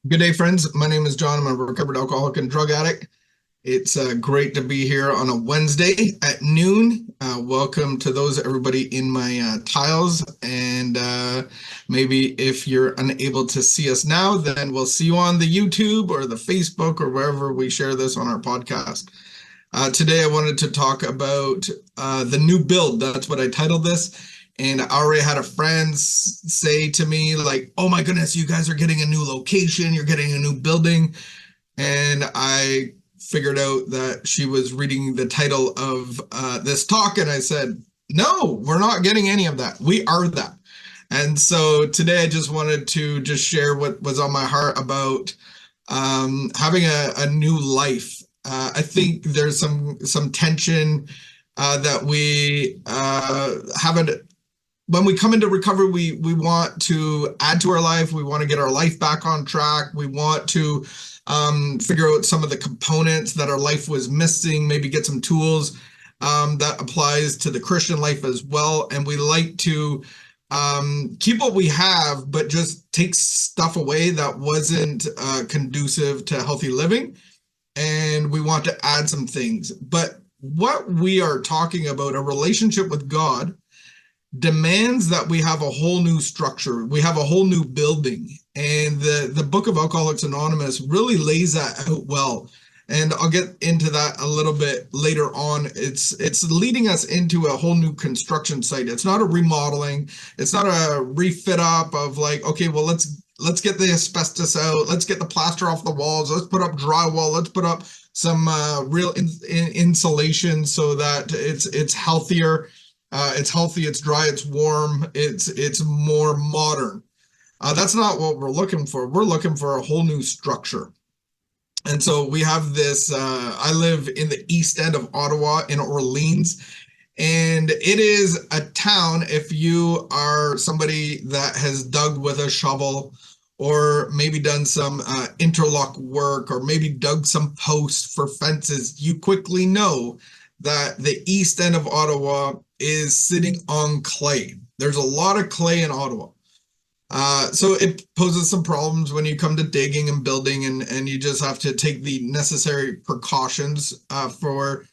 Good day, friends. My name is John. I'm a recovered alcoholic and drug addict. It's great to be here on a Wednesday at noon. Welcome to everybody in my tiles. And maybe if you're unable to see us now, then we'll see you on the YouTube or the Facebook or wherever we share this on our podcast. Today, I wanted to talk about the new build. That's what I titled this. And I already had a friend say to me, like, oh my goodness, you guys are getting a new location, you're getting a new building. And I figured out that she was reading the title of this talk. And I said, no, we're not getting any of that. We are that. And so today I just wanted to just share what was on my heart about having a new life. I think there's some tension that we haven't. When we come into recovery, we want to add to our life. We want to get our life back on track. We want to figure out some of the components that our life was missing. Maybe get some tools that applies to the Christian life as well. And we like to keep what we have, but just take stuff away that wasn't conducive to healthy living. And we want to add some things. But what we are talking about, a relationship with God, demands that we have a whole new structure. We have a whole new building. And the book of Alcoholics Anonymous really lays that out well. And I'll get into that a little bit later on. It's leading us into a whole new construction site. It's not a remodeling. It's not a refit up of like, okay, well, let's get the asbestos out. Let's get the plaster off the walls. Let's put up drywall. Let's put up some real insulation so that it's healthier. It's healthy. It's dry. It's warm. It's more modern. That's not what we're looking for. We're looking for a whole new structure. And so we have this, I live in the east end of Ottawa in Orleans, and it is a town, if you are somebody that has dug with a shovel or maybe done some interlock work or maybe dug some posts for fences, you quickly know that the east end of Ottawa is sitting on clay. There's a lot of clay in Ottawa. So it poses some problems when you come to digging and building, and you just have to take the necessary precautions for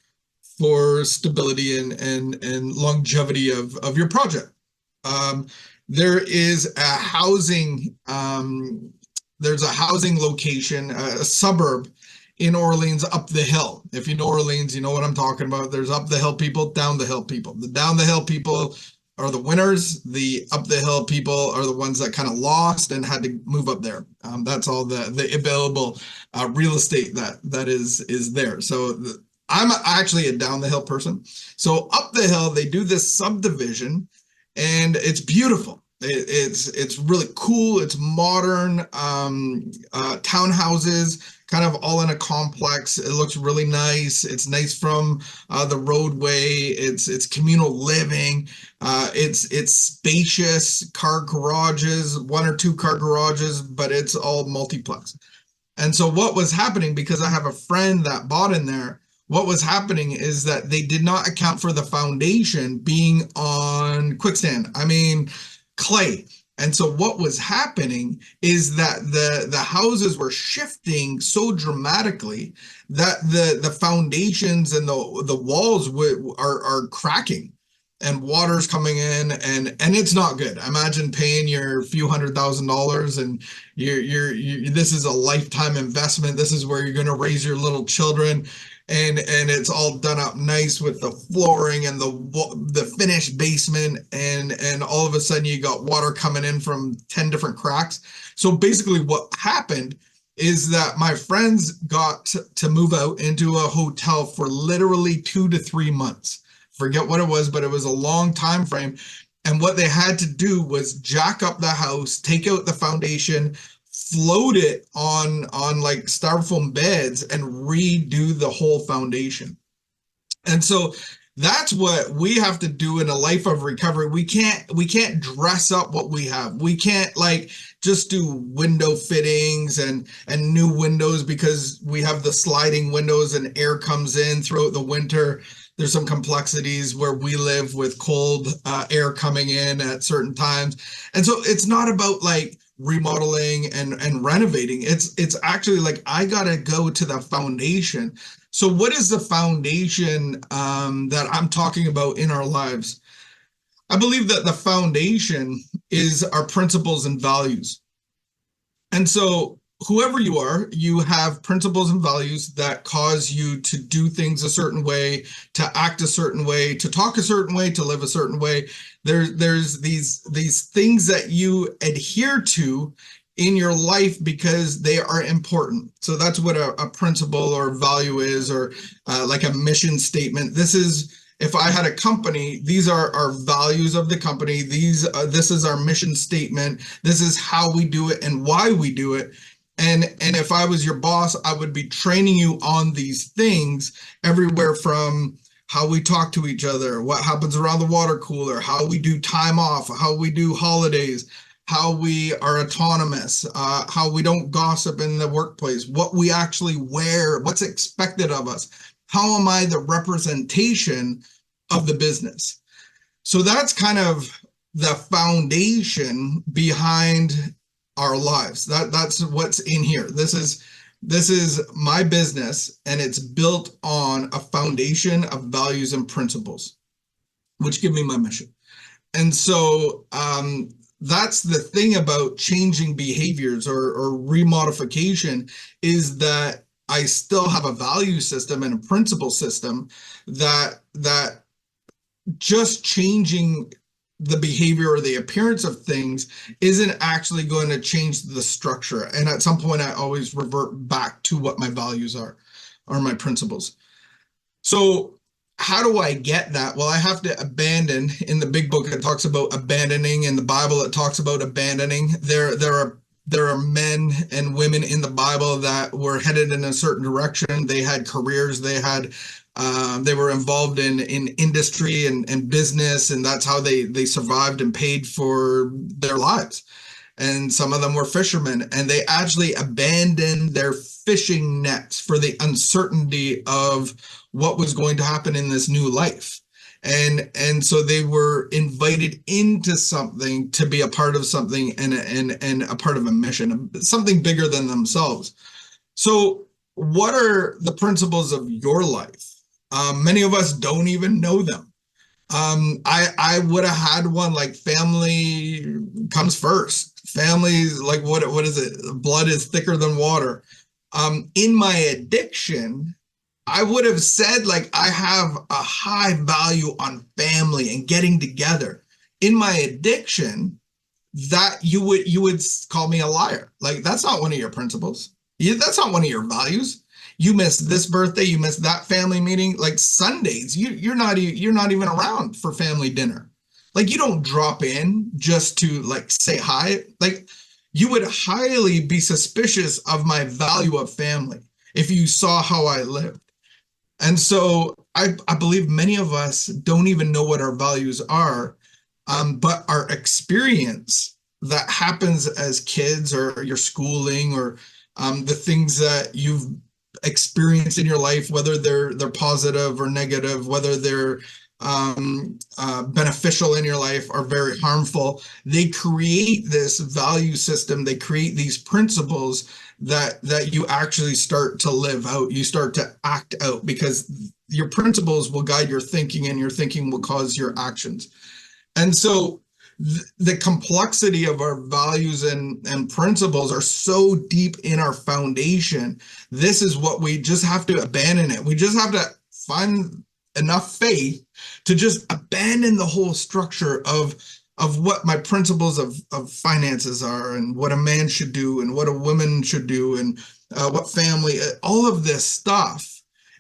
stability and longevity of your project. There is a housing there's a housing location, a suburb in Orleans up the hill. If you know Orleans, you know what I'm talking about. There's up the hill people, down the hill people. The down the hill people are the winners. The up the hill people are the ones that kind of lost and had to move up there. That's all the available real estate that is there. So I'm actually a down the hill person. So up the hill, they do this subdivision, and it's beautiful. It's really cool. It's modern townhouses, kind of all in a complex. It looks really nice. It's nice from the roadway. It's communal living. It's spacious car garages, one or two car garages, but it's all multiplex. And so what was happening, because I have a friend that bought in there, what was happening is that they did not account for the foundation being on quicksand. I mean, clay. And so what was happening is that the houses were shifting so dramatically that the foundations and the walls are cracking, and water's coming in, and it's not good. Imagine paying your few $100,000, and you this is a lifetime investment. This is where you're going to raise your little children. And it's all done up nice with the flooring and the finished basement, and all of a sudden you got water coming in from 10 different cracks. So basically what happened is that my friends got to move out into a hotel for literally 2 to 3 months. Forget what it was, but it was a long time frame. And what they had to do was jack up the house, take out the foundation, float it on like styrofoam beds, and redo the whole foundation. And so that's what we have to do in a life of recovery. We can't dress up what we have. We can't like just do window fittings and new windows because we have the sliding windows and air comes in throughout the winter. There's some complexities where we live with cold air coming in at certain times. And so it's not about like remodeling and renovating. It's actually like I gotta go to the foundation. So what is the foundation that I'm talking about in our lives? I believe that the foundation is our principles and values. And so, whoever you are, you have principles and values that cause you to do things a certain way, to act a certain way, to talk a certain way, to live a certain way. There's these things that you adhere to in your life because they are important. So that's what a principle or value is, or like a mission statement. This is, if I had a company, these are our values of the company. This is our mission statement. This is how we do it and why we do it. And if I was your boss, I would be training you on these things everywhere from how we talk to each other, what happens around the water cooler, how we do time off, how we do holidays, how we are autonomous, how we don't gossip in the workplace, what we actually wear, what's expected of us. How am I the representation of the business? So that's kind of the foundation behind our lives. That's what's in here. This is my business, and it's built on a foundation of values and principles, which give me my mission. And so that's the thing about changing behaviors or remodification, is that I still have a value system and a principle system that just changing the behavior or the appearance of things isn't actually going to change the structure. And at some point, I always revert back to what my values are, or my principles. So how do I get that? Well, I have to abandon. In the big book, it talks about abandoning. In the Bible, it talks about abandoning. There are men and women in the Bible that were headed in a certain direction. They had careers. They were involved in industry and business, and that's how they survived and paid for their lives. And some of them were fishermen, and they actually abandoned their fishing nets for the uncertainty of what was going to happen in this new life. And so they were invited into something, to be a part of something, and a part of a mission, something bigger than themselves. So what are the principles of your life? Many of us don't even know them. I would have had one like family comes first. Family, like what is it? Blood is thicker than water. In my addiction, I would have said like I have a high value on family and getting together. In my addiction, that you would call me a liar. Like that's not one of your principles. That's not one of your values. You missed this birthday, you missed that family meeting. Like Sundays, you're not even around for family dinner. Like you don't drop in just to like say hi. Like you would highly be suspicious of my value of family if you saw how I lived. And so I believe many of us don't even know what our values are, but our experience that happens as kids, or your schooling, or the things that you've experienced in your life, whether they're positive or negative, whether they're beneficial in your life or very harmful, they create this value system. They create these principles that you actually start to live out. You start to act out, because your principles will guide your thinking, and your thinking will cause your actions. And so the complexity of our values and principles are so deep in our foundation. This is what we just have to abandon it. We just have to find enough faith to just abandon the whole structure of what my principles of finances are, and what a man should do, and what a woman should do, and what family, all of this stuff.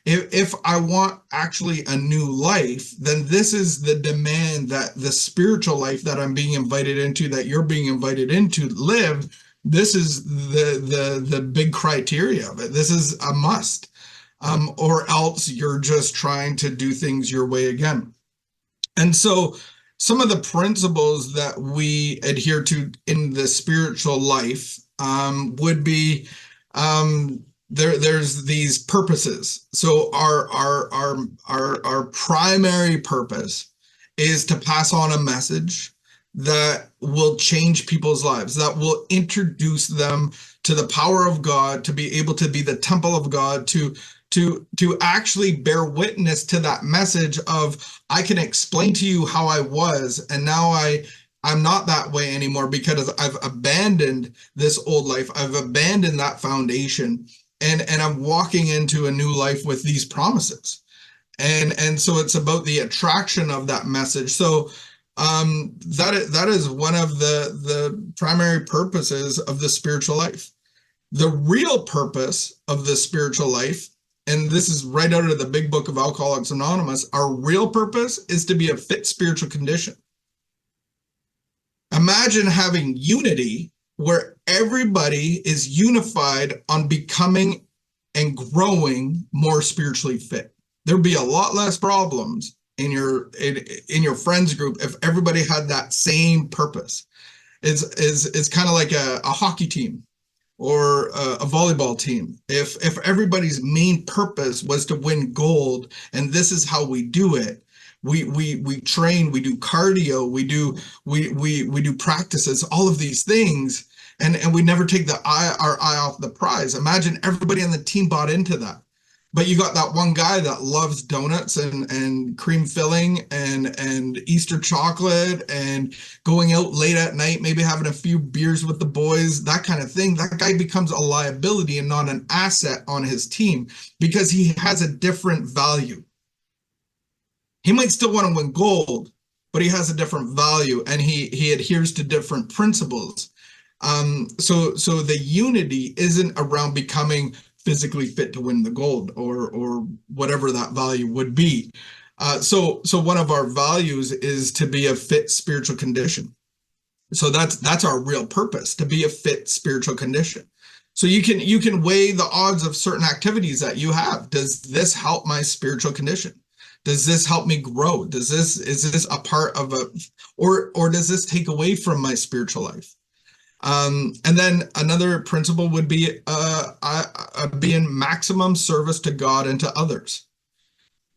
If I want actually a new life, then this is the demand, that the spiritual life that I'm being invited into, that you're being invited into live. This is the big criteria of it. This is a must, or else you're just trying to do things your way again. And so some of the principles that we adhere to in the spiritual life would be, there's these purposes. So our primary purpose is to pass on a message, that will change people's lives, that will introduce them to the power of God, to be able to be the temple of God, to actually bear witness to that message of, I can explain to you how I was, and now I'm not that way anymore because I've abandoned this old life. I've abandoned that foundation, and I'm walking into a new life with these promises. And so it's about the attraction of that message. So that is one of the primary purposes of the spiritual life. The real purpose of the spiritual life, and this is right out of the big book of Alcoholics Anonymous, our real purpose is to be a fit spiritual condition. Imagine having unity where everybody is unified on becoming and growing more spiritually fit. There'd be a lot less problems in your friends group if everybody had that same purpose. It's kind of like a hockey team or a volleyball team. If everybody's main purpose was to win gold, and this is how we do it, we train, we do cardio, we do practices, all of these things, and we never take our eye off the prize. Imagine everybody on the team bought into that. But you got that one guy that loves donuts and cream filling and Easter chocolate and going out late at night, maybe having a few beers with the boys, that kind of thing. That guy becomes a liability and not an asset on his team because he has a different value. He might still want to win gold, but he has a different value, and he adheres to different principles. So the unity isn't around becoming physically fit to win the gold or whatever that value would be. So one of our values is to be a fit spiritual condition. So that's our real purpose, to be a fit spiritual condition. So you can weigh the odds of certain activities that you have. Does this help my spiritual condition? Does this help me grow? Is this a part of or does this take away from my spiritual life? And then another principle would be being maximum service to God and to others.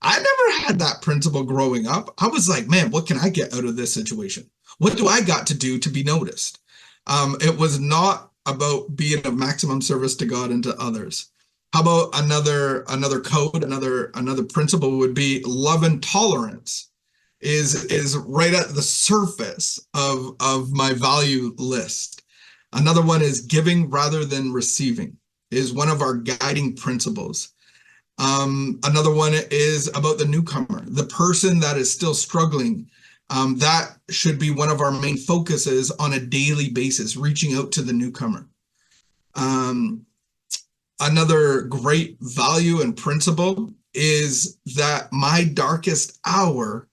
I never had that principle growing up. I was like, man, what can I get out of this situation? What do I got to do to be noticed? It was not about being of maximum service to God and to others. How about another code, another principle would be love and tolerance is right at the surface of my value list. Another one is giving rather than receiving is one of our guiding principles. Another one is about the newcomer, the person that is still struggling. That should be one of our main focuses on a daily basis, reaching out to the newcomer. Another great value and principle is that my darkest hour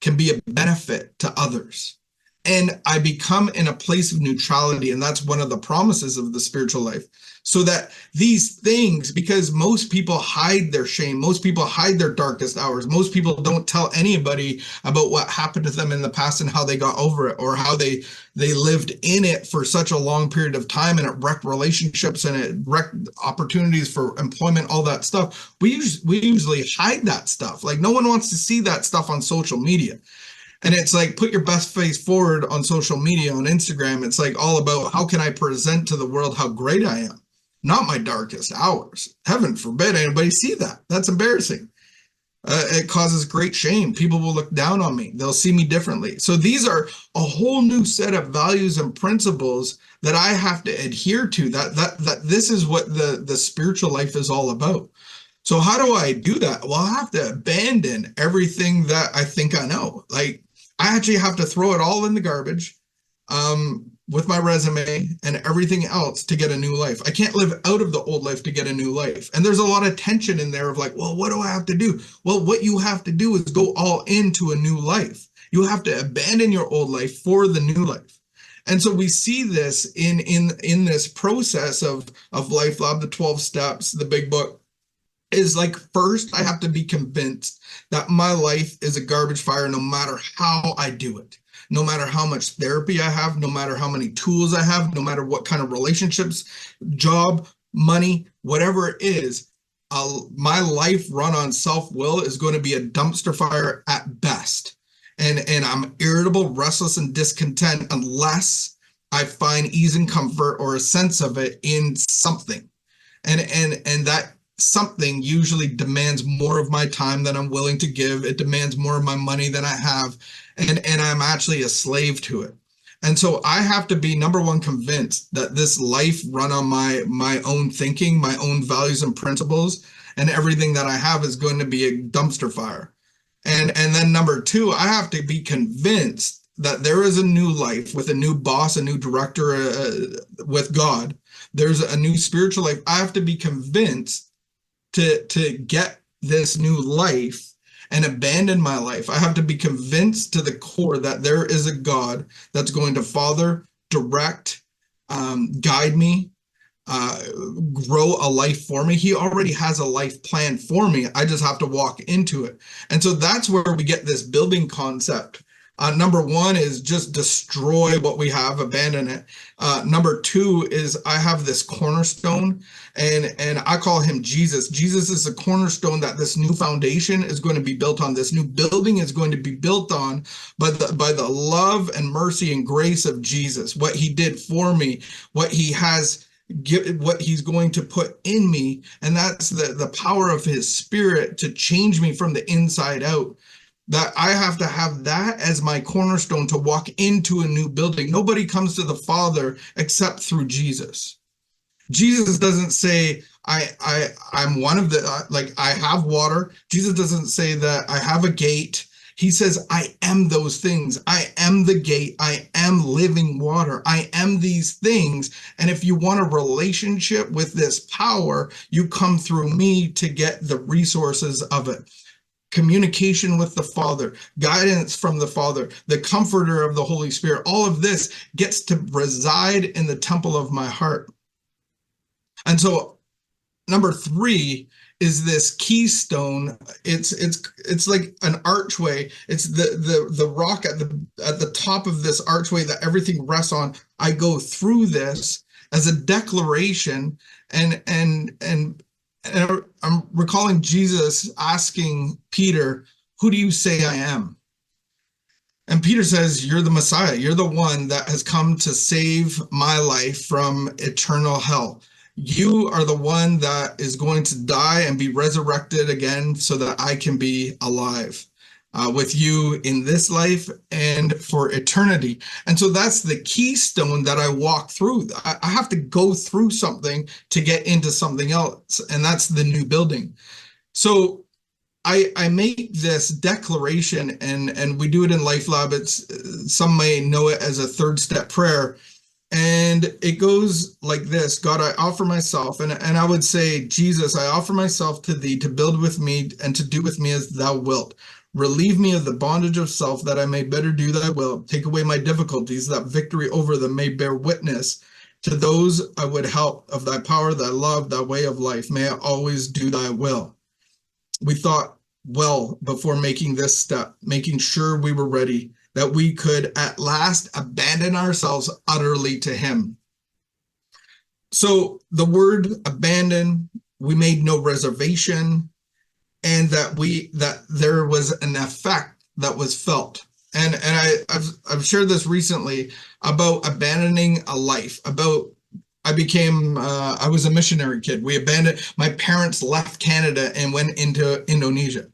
can be a benefit to others. And I become in a place of neutrality. And that's one of the promises of the spiritual life. So that these things, because most people hide their shame, most people hide their darkest hours, most people don't tell anybody about what happened to them in the past and how they got over it, or how they lived in it for such a long period of time, and it wrecked relationships and it wrecked opportunities for employment, all that stuff. We usually hide that stuff. Like, no one wants to see that stuff on social media. And it's like, put your best face forward on social media, on Instagram. It's like all about, how can I present to the world how great I am? Not my darkest hours. Heaven forbid anybody see that. That's embarrassing. It causes great shame. People will look down on me. They'll see me differently. So these are a whole new set of values and principles that I have to adhere to. That this is what the spiritual life is all about. So how do I do that? Well, I have to abandon everything that I think I know. Like, I actually have to throw it all in the garbage with my resume and everything else to get a new life. I can't live out of the old life to get a new life. And there's a lot of tension in there of like, well, what do I have to do? Well, what you have to do is go all into a new life. You have to abandon your old life for the new life. And so we see this in this process of LifeLab, the 12 steps, the big book, is like, first, I have to be convinced that my life is a garbage fire no matter how I do it. No matter how much therapy I have, no matter how many tools I have, no matter what kind of relationships, job, money, whatever it is, my life run on self-will is going to be a dumpster fire at best. and I'm irritable, restless, and discontent unless I find ease and comfort or a sense of it in something. And that something usually demands more of my time than I'm willing to give. It demands more of my money than I have, and I'm actually a slave to it. And so I have to be, number one, convinced that this life run on my own thinking, my own values and principles, and everything that I have is going to be a dumpster fire. And then number two, I have to be convinced that there is a new life with a new boss, a new director, with God. There's a new spiritual life. I have to be convinced to get this new life and abandon my life. I have to be convinced to the core that there is a God that's going to father, direct, guide me, uh, grow a life for me. He already has a life plan for me. I just have to walk into it. And so that's where we get this building concept. Number one is just destroy what we have, abandon it. Number two is I have this cornerstone, and I call him Jesus. Jesus is the cornerstone that this new foundation is going to be built on. This new building is going to be built on by the love and mercy and grace of Jesus. What he did for me, what he has what he's going to put in me, and that's the power of his spirit to change me from the inside out. That I have to have that as my cornerstone to walk into a new building. Nobody comes to the Father except through Jesus. Jesus doesn't say I'm one of the like I have water. Jesus doesn't say that I have a gate. He says I am those things. I am the gate. I am living water. I am these things. And if you want a relationship with this power, you come through me to get the resources of it. Communication with the Father, guidance from the Father, the comforter of the Holy Spirit, all of this gets to reside in the temple of my heart. And so number three is this keystone. It's like an archway. It's the rock at the top of this archway that everything rests on. I go through this as a declaration, and I'm recalling Jesus asking Peter, "Who do you say I am?" And Peter says, "You're the Messiah. You're the one that has come to save my life from eternal hell. You are the one that is going to die and be resurrected again so that I can be alive with you in this life and for eternity." And so that's the keystone that I walk through. I have to go through something to get into something else, and that's the new building. So I make this declaration, and we do it in LifeLab. Some may know it as a third step prayer. And it goes like this: God, I offer myself, and I would say, Jesus, I offer myself to thee to build with me and to do with me as thou wilt. Relieve me of the bondage of self, that I may better do thy will. Take away my difficulties, that victory over them may bear witness to those I would help of thy power, thy love, thy way of life. May I always do thy will. We thought well before making this step, making sure we were ready, that we could at last abandon ourselves utterly to him. So the word abandon, we made no reservation, and that there was an effect that was felt. And I've shared this recently about abandoning a life. I was a missionary kid. My parents left Canada and went into Indonesia.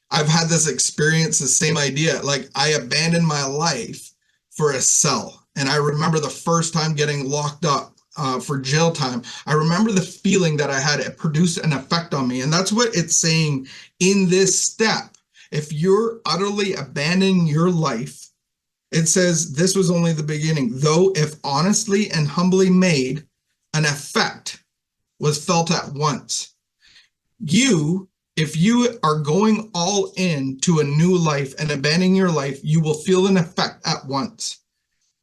I've had this experience, the same idea. Like, I abandoned my life for a cell. And I remember the first time getting locked up for jail time. I remember the feeling that I had. It produced an effect on me. And that's what it's saying in this step. If you're utterly abandoning your life, it says this was only the beginning. Though if honestly and humbly made, an effect was felt at once. If you are going all in to a new life and abandoning your life, you will feel an effect at once.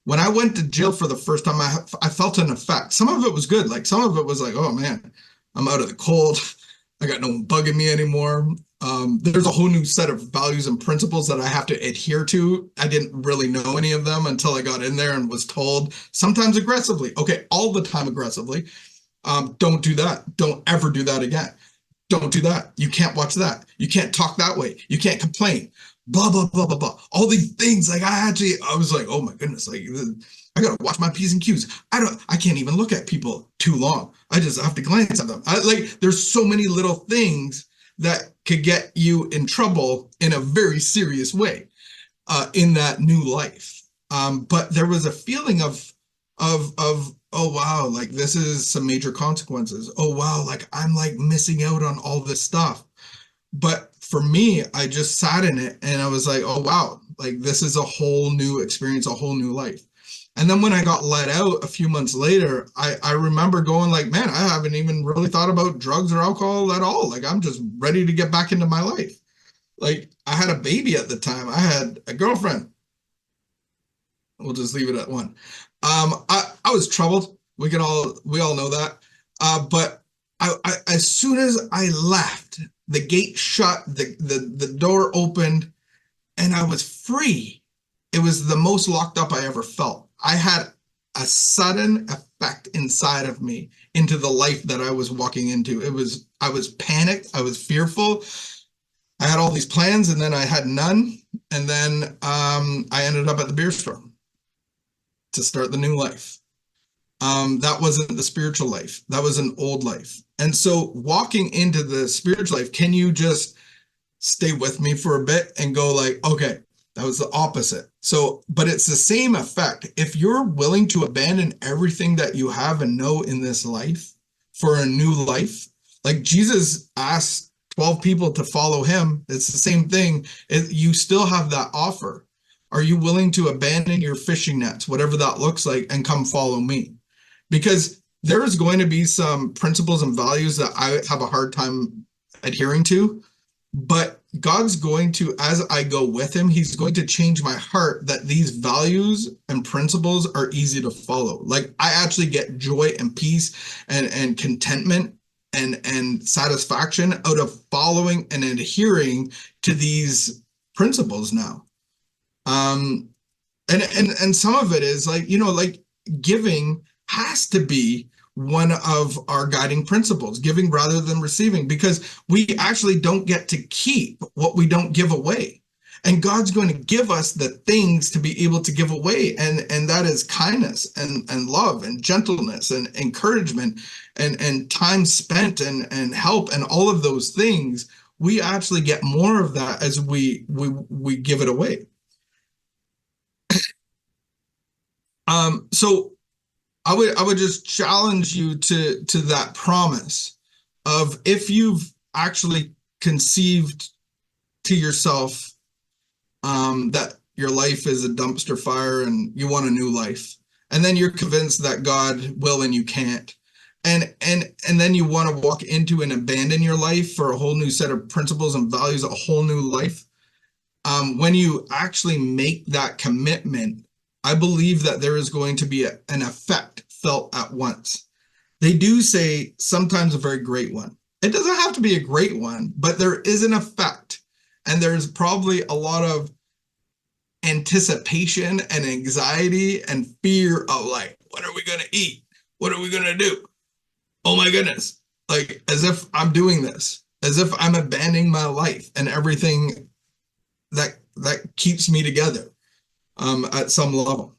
When I went to jail for the first time, I felt an effect. Some of it was good. Like, some of it was like, oh man, I'm out of the cold. I got no one bugging me anymore. There's a whole new set of values and principles that I have to adhere to. I didn't really know any of them until I got in there and was told, sometimes aggressively. Okay, all the time aggressively. Don't do that. Don't ever do that again. Don't do that. You can't watch that. You can't talk that way. You can't complain. blah, blah, blah, blah, blah. All these things. Like I was like, oh my goodness, like I gotta watch my P's and Q's. I can't even look at people too long. I just have to glance at them. There's so many little things that could get you in trouble in a very serious way in that new life. But there was a feeling of oh wow, like this is some major consequences. Oh wow, like I'm like missing out on all this stuff. But for me, I just sat in it and I was like, oh wow, like this is a whole new experience, a whole new life. And then when I got let out a few months later, I remember going like, man, I haven't even really thought about drugs or alcohol at all. Like I'm just ready to get back into my life. Like I had a baby at the time. I had a girlfriend. We'll just leave it at one. I was troubled. We all know that. But as soon as I left, the gate shut, the door opened, and I was free. It was the most locked up I ever felt. I had a sudden effect inside of me into the life that I was walking into. I was panicked. I was fearful. I had all these plans and then I had none. And then I ended up at the beer store to start the new life. That wasn't the spiritual life. That was an old life. And so walking into the spiritual life, can you just stay with me for a bit and go like, okay, that was the opposite. So, but it's the same effect. If you're willing to abandon everything that you have and know in this life for a new life, like Jesus asked 12 people to follow him, it's the same thing. You still have that offer. Are you willing to abandon your fishing nets, whatever that looks like, and come follow me? Because there is going to be some principles and values that I have a hard time adhering to, but God's going to, as I go with him, he's going to change my heart that these values and principles are easy to follow. Like I actually get joy and peace and contentment and satisfaction out of following and adhering to these principles now. And some of it is like, like giving has to be one of our guiding principles, giving rather than receiving, because we actually don't get to keep what we don't give away. And God's going to give us the things to be able to give away. And that is kindness and love and gentleness and encouragement and time spent and help and all of those things. We actually get more of that as we give it away. So I would just challenge you to that promise of, if you've actually conceived to yourself that your life is a dumpster fire and you want a new life, and then you're convinced that God will and you can't, and then you want to walk into and abandon your life for a whole new set of principles and values, a whole new life. When you actually make that commitment, I believe that there is going to be an effect felt at once. They do say sometimes a very great one. It doesn't have to be a great one, but there is an effect. And there's probably a lot of anticipation and anxiety and fear of like, what are we going to eat? What are we going to do? Oh my goodness. Like as if I'm doing this, as if I'm abandoning my life and everything that keeps me together at some level.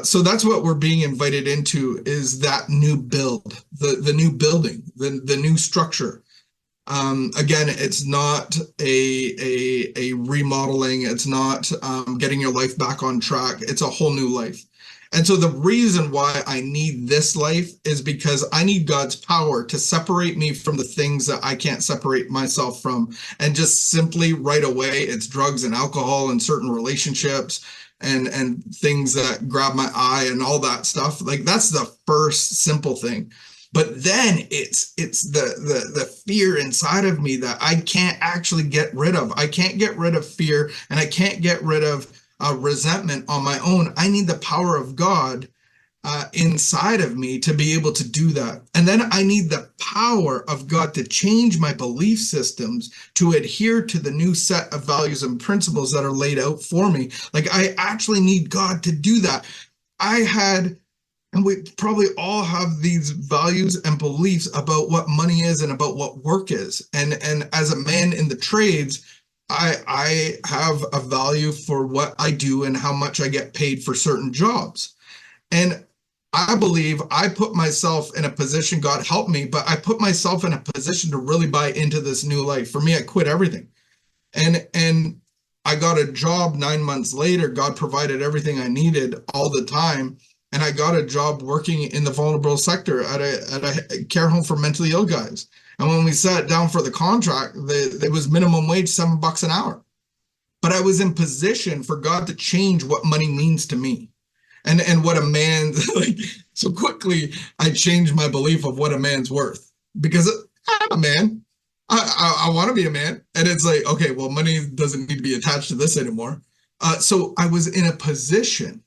So that's what we're being invited into, is that new build, the new building, the new structure. Again, it's not a remodeling. It's not getting your life back on track. It's a whole new life. And so the reason why I need this life is because I need God's power to separate me from the things that I can't separate myself from. And just simply right away, it's drugs and alcohol and certain relationships and things that grab my eye and all that stuff. Like that's the first simple thing. But then it's the fear inside of me that I can't actually get rid of. I can't get rid of fear, and I can't get rid of resentment on my own. I need the power of God inside of me to be able to do that. And then I need the power of God to change my belief systems to adhere to the new set of values and principles that are laid out for me. Like I actually need God to do that. And we probably all have these values and beliefs about what money is and about what work is. And as a man in the trades, I have a value for what I do and how much I get paid for certain jobs. And I believe I put myself in a position, God help me, but I put myself in a position to really buy into this new life. For me, I quit everything. And I got a job 9 months later. God provided everything I needed all the time. And I got a job working in the vulnerable sector at a care home for mentally ill guys. And when we sat down for the contract, it was minimum wage, $7 an hour. But I was in position for God to change what money means to me and what a man like. So quickly I changed my belief of what a man's worth, because I'm a man. I want to be a man, and it's like, okay, well, money doesn't need to be attached to this anymore. So I was in a position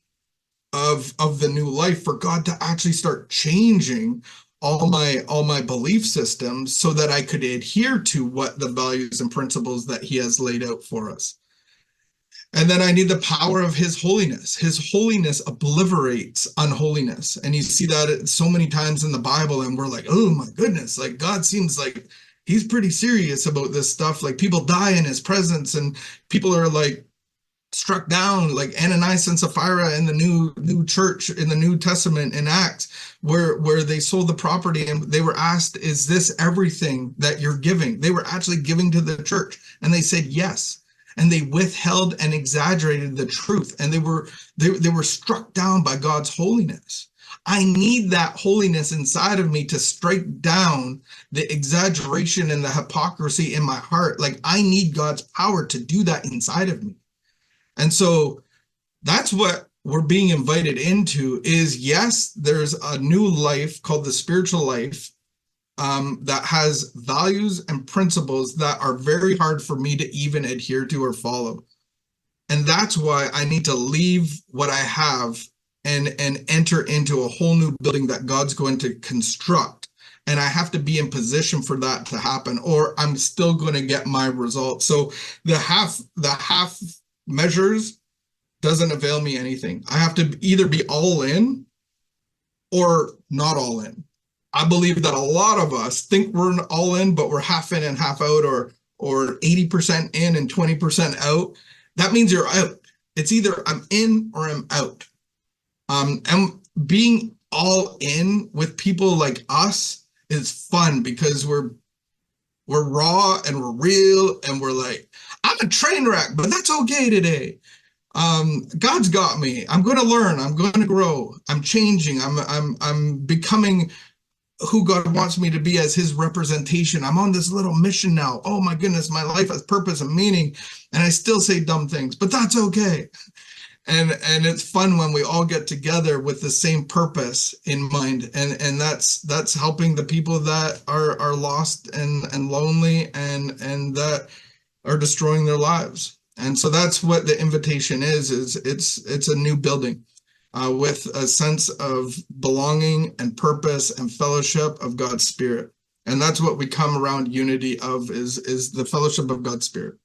of the new life for God to actually start changing all my belief systems so that I could adhere to what the values and principles that He has laid out for us. And then I need the power of His holiness. His holiness obliterates unholiness. And you see that so many times in the Bible, and we're like, oh my goodness, like God seems like He's pretty serious about this stuff. Like people die in His presence, and people are like struck down, like Ananias and Sapphira in the new church in the New Testament in Acts, where they sold the property and they were asked, is this everything that you're giving? They were actually giving to the church, and they said yes. And they withheld and exaggerated the truth, and they were struck down by God's holiness. I need that holiness inside of me to strike down the exaggeration and the hypocrisy in my heart. Like I need God's power to do that inside of me. And so that's what we're being invited into is, yes, there's a new life called the spiritual life, that has values and principles that are very hard for me to even adhere to or follow. And that's why I need to leave what I have and enter into a whole new building that God's going to construct. And I have to be in position for that to happen, or I'm still going to get my results. So the half measures doesn't avail me anything. I have to either be all in or not all in. I believe that a lot of us think we're all in, but we're half in and half out, or 80% in and 20% out. That means you're out. It's either I'm in or I'm out. And being all in with people like us is fun because we're raw and we're real, and we're like, I'm a train wreck, but that's okay today. God's got me. I'm going to learn. I'm going to grow. I'm changing. I'm becoming who God wants me to be as His representation. I'm on this little mission now. Oh my goodness, my life has purpose and meaning, and I still say dumb things, but that's okay. And it's fun when we all get together with the same purpose in mind, and that's helping the people that are lost and lonely and that are destroying their lives. And so that's what the invitation is it's a new building. With a sense of belonging and purpose and fellowship of God's Spirit. And that's what we come around unity of is the fellowship of God's Spirit.